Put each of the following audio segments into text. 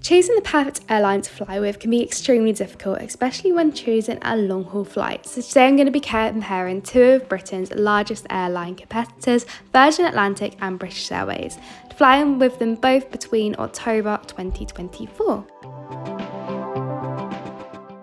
Choosing the perfect airline to fly with can be extremely difficult, especially when choosing a long-haul flight. So today I'm going to be comparing two of Britain's largest airline competitors, Virgin Atlantic and British Airways, flying with them both between October 2024.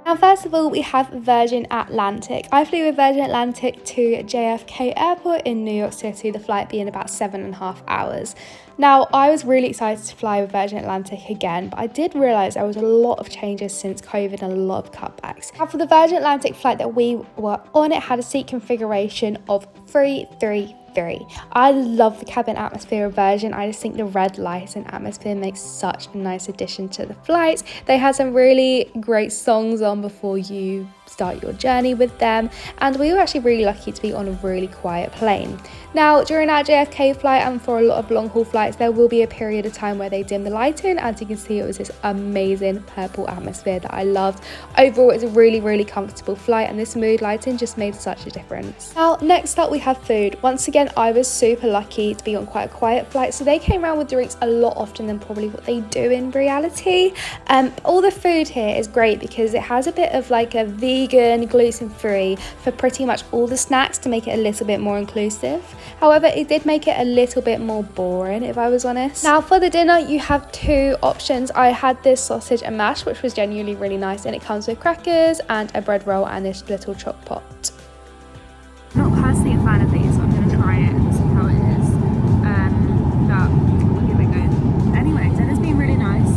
Now, first of all, we have Virgin Atlantic. I flew with Virgin Atlantic to JFK Airport in New York City, the flight being about 7.5 hours. Now, I was really excited to fly with Virgin Atlantic again, but I did realise there was a lot of changes since COVID and a lot of cutbacks. Now, for the Virgin Atlantic flight that we were on, it had a seat configuration of 333. I love the cabin atmosphere of Virgin. I just think the red light and atmosphere makes such a nice addition to the flights. They had some really great songs on before you start your journey with them, and we were actually really lucky to be on a really quiet plane. Now, during our JFK flight and for a lot of long haul flights, there will be a period of time where they dim the lighting. As you can see, it was this amazing purple atmosphere that I loved. Overall, it's a really comfortable flight, and this mood lighting just made such a difference. Now, next up we have food. Once again, I was super lucky to be on quite a quiet flight, so they came around with drinks a lot often than probably what they do in reality. All the food here is great because it has a bit of like a vegan, gluten-free for pretty much all the snacks to make it a little bit more inclusive. However, it did make it a little bit more boring, if I was honest. Now, for the dinner, you have two options. I had this sausage and mash, which was genuinely really nice, and it comes with crackers and a bread roll and this little choc pot. I'm not personally a fan of these, so I'm going to try it and see how it is. But we'll give it a go. Anyway, dinner's been really nice.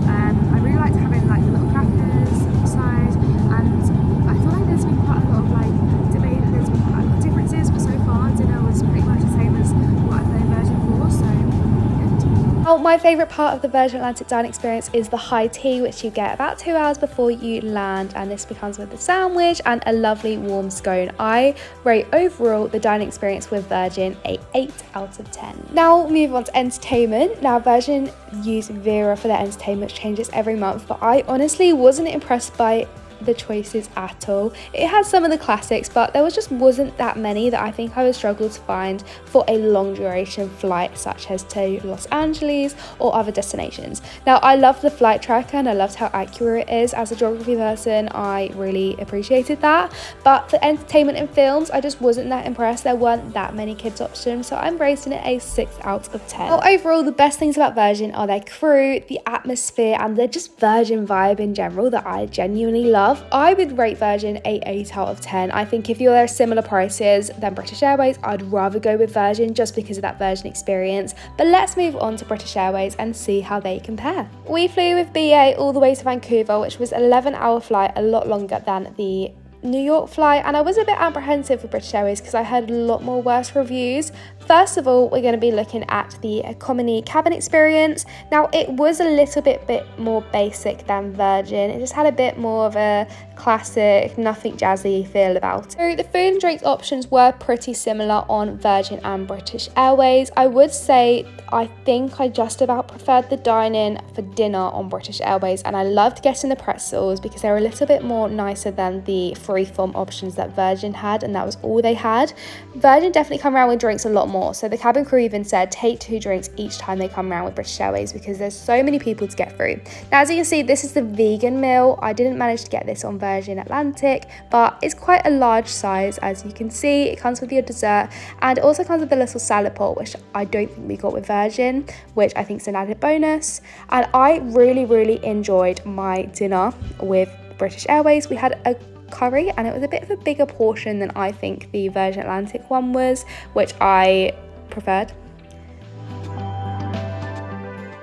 I really liked having like the little crackers on the side, and I feel like there's been quite a lot of like debate, and there's been quite a lot of differences, but so far dinner was pretty much the same as what I've known Virgin for, so good. Well, my favourite part of the Virgin Atlantic dining experience is the high tea, which you get about 2 hours before you land, and this becomes with a sandwich and a lovely warm scone. I rate overall the dining experience with Virgin a 8 out of 10. Now move on to entertainment. Now, Virgin use Vera for their entertainment, which changes every month, but I honestly wasn't impressed by the choices at all. It has some of the classics, but there wasn't that many that I think I would struggle to find for a long duration flight, such as to Los Angeles or other destinations. Now, I love the flight tracker and I loved how accurate it is. As a geography person, I really appreciated that, but for entertainment and films, I just wasn't that impressed. There weren't that many kids options, so I'm rating it a 6 out of 10. Well, overall, the best things about Virgin are their crew, the atmosphere, and the just Virgin vibe in general that I genuinely love. I would rate Virgin a 8 out of 10. I think if you're similar prices than British Airways, I'd rather go with Virgin just because of that Virgin experience. But let's move on to British Airways and see how they compare. We flew with BA all the way to Vancouver, which was an 11-hour flight, a lot longer than the New York flight, and I was a bit apprehensive for British Airways because I heard a lot more worse reviews. First of all, we're going to be looking at the economy cabin experience. Now, it was a little bit more basic than Virgin. It just had a bit more of a classic, nothing jazzy feel about it. So the food and drinks options were pretty similar on Virgin and British Airways. I would say I think I just about preferred the dine-in for dinner on British Airways, and I loved getting the pretzels because they were a little bit more nicer than the freeform options that Virgin had, and that was all they had. Virgin definitely come around with drinks a lot more, so the cabin crew even said take 2 drinks each time they come around with British Airways because there's so many people to get through. Now, as you can see, this is the vegan meal. I didn't manage to get this on Virgin Atlantic, but it's quite a large size. As you can see, it comes with your dessert, and it also comes with a little salad pot, which I don't think we got with Virgin, which I think is an added bonus. And I really enjoyed my dinner with British Airways. We had a curry, and it was a bit of a bigger portion than I think the Virgin Atlantic one was, which I preferred.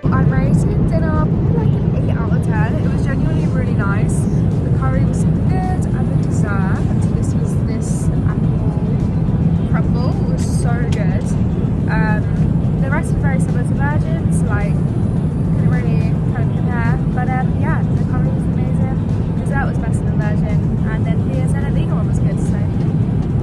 I rated dinner like an 8 out of 10. It was genuinely really nice. The curry was super good, and the dessert, this was this apple crumble, was so good. The rest were very similar to Virgin, so like couldn't really kind of compare. But yeah, the curry was amazing. Dessert was better than Virgin, and then the San Diego one was good. So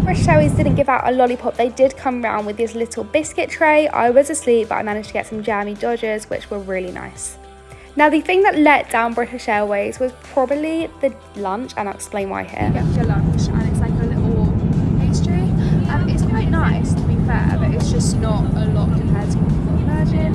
British Airways didn't give out a lollipop. They did come around with this little biscuit tray. I was asleep, but I managed to get some jammy Dodgers, which were really nice. Now, the thing that let down British Airways was probably the lunch, and I'll explain why here. You get your lunch, and it's like a little pastry. It's quite nice, to be fair, but it's just not a lot compared to what we've got on Virgin.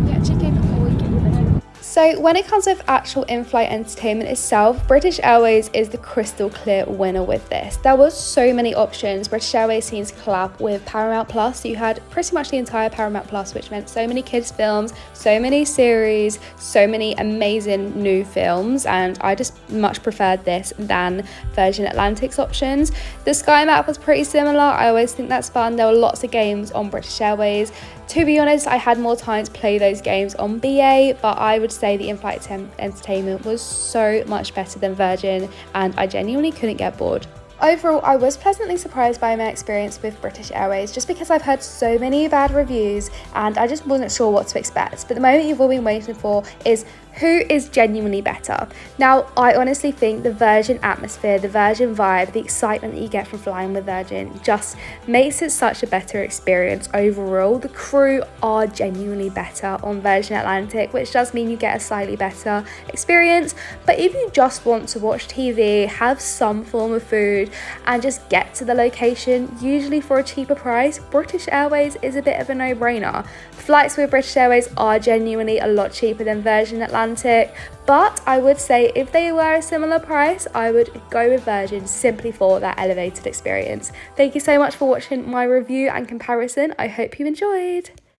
Yeah, chicken or you get your veggie. So when it comes with actual in-flight entertainment itself, British Airways is the crystal clear winner with this. There was so many options. British Airways seems to collab with Paramount Plus. So you had pretty much the entire Paramount Plus, which meant so many kids films, so many series, so many amazing new films, and I just much preferred this than Virgin Atlantic's options. The Sky Map was pretty similar. I always think that's fun. There were lots of games on British Airways. To be honest, I had more time to play those games on BA, but I would say the in-flight entertainment was so much better than Virgin, and I genuinely couldn't get bored. Overall, I was pleasantly surprised by my experience with British Airways just because I've heard so many bad reviews and I just wasn't sure what to expect. But the moment you've all been waiting for is who is genuinely better. Now, I honestly think the Virgin atmosphere, the Virgin vibe, the excitement that you get from flying with Virgin just makes it such a better experience overall. The crew are genuinely better on Virgin Atlantic, which does mean you get a slightly better experience. But if you just want to watch TV, have some form of food, and just get to the location, usually for a cheaper price, British Airways is a bit of a no-brainer. Flights with British Airways are genuinely a lot cheaper than Virgin Atlantic, but I would say if they were a similar price, I would go with Virgin simply for that elevated experience. Thank you so much for watching my review and comparison. I hope you enjoyed.